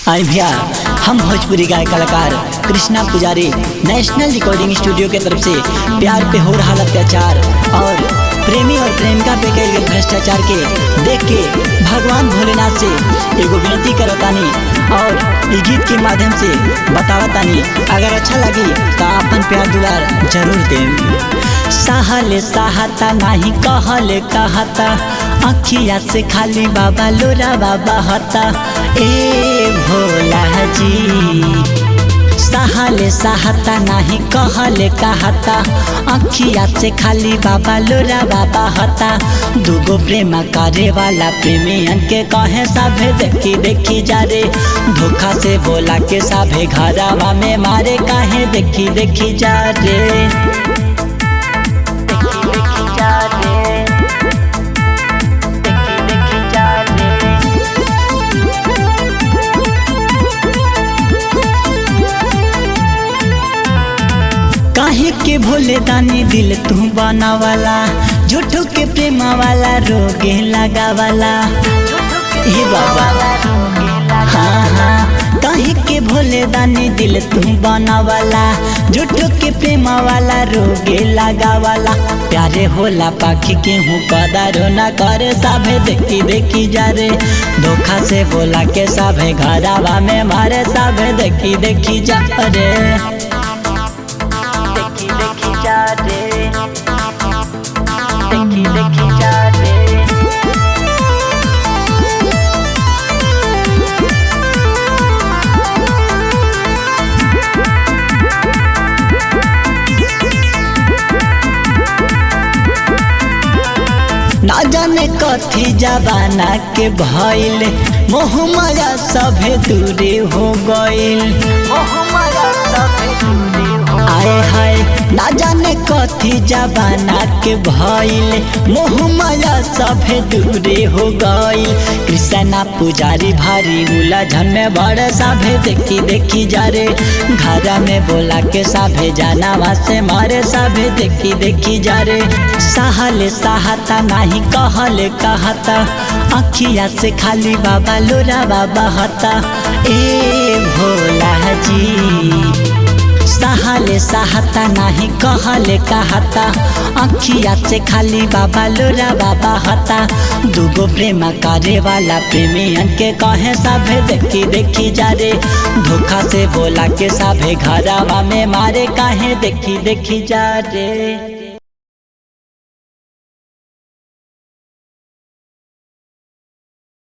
आई भैया, हम भोजपुरी गायक कलाकार कृष्णा पुजारी नेशनल रिकॉर्डिंग स्टूडियो के तरफ से प्यार पे हो रहा अत्याचार और प्रेमी और प्रेमिका पे कई गए भ्रष्टाचार के देख के भगवान भोलेनाथ से एगो विनती करतानी और इस गीत के माध्यम से बतावतानी। अगर अच्छा लगी तो अपन प्यार दुलार जरूर दें। सहले सहता नहीं कहले कहता, अखिया से खाली बाबा लोरा बाबा हता। ए भोला जी सहले सहता नहीं कहले कहता, अखिया से खाली बाबा लोरा बाबा हता। दूगो प्रेम करे वाला प्रेमियन के कहे साभे देखी देखी जा रे, धोखा से बोला के साभे घरावा में मारे काहे देखी देखी जा रे। काहे के भोले दानी दिल तू बना वाला, झूठो के प्रेम वाला रोगे लगा वाला। हे बाबा हाँ हाँ, काहे के भोले दानी दिल तू बना वाला, झूठो के प्रेम वाला रोगे लगा वाला। प्यारे होला पाखी के हूँ कदारो ना करे साभे देखी देखी जा रे, धोखा से बोला के साभे घरावा में मारे साभे देखी देखी जा रे। देखी जा रे, देखी जा रे। ना जाने कथी जबाना के भइल, मोह माया सभे दूरी हो गइल। मोह माया सभे दूरी आए हाय, ना जाने कथी जबाना के भइल, मोह माया सभे दूरी हो गइल। कृष्णा पुजारी भारी उलझन में बड़े साभे देखी देखी जा रे, घर में बोला के साभे जाना से मारे साभे देखी देखी जा रे। सहले सहता नहीं कहले कहता, अखिया से खाली बाबा लोरा बाबा हता। ए भोला जी सहले सहता नहीं कहले कहता, अखिया से खाली बाबा लोरा बाबा हता। दूगो प्रेम करे वाला प्रेमियन के कहे साभे देखी देखी जा रे, धोखा से बोला के साभे घरावा में मारे काहे देखी देखी जा रे।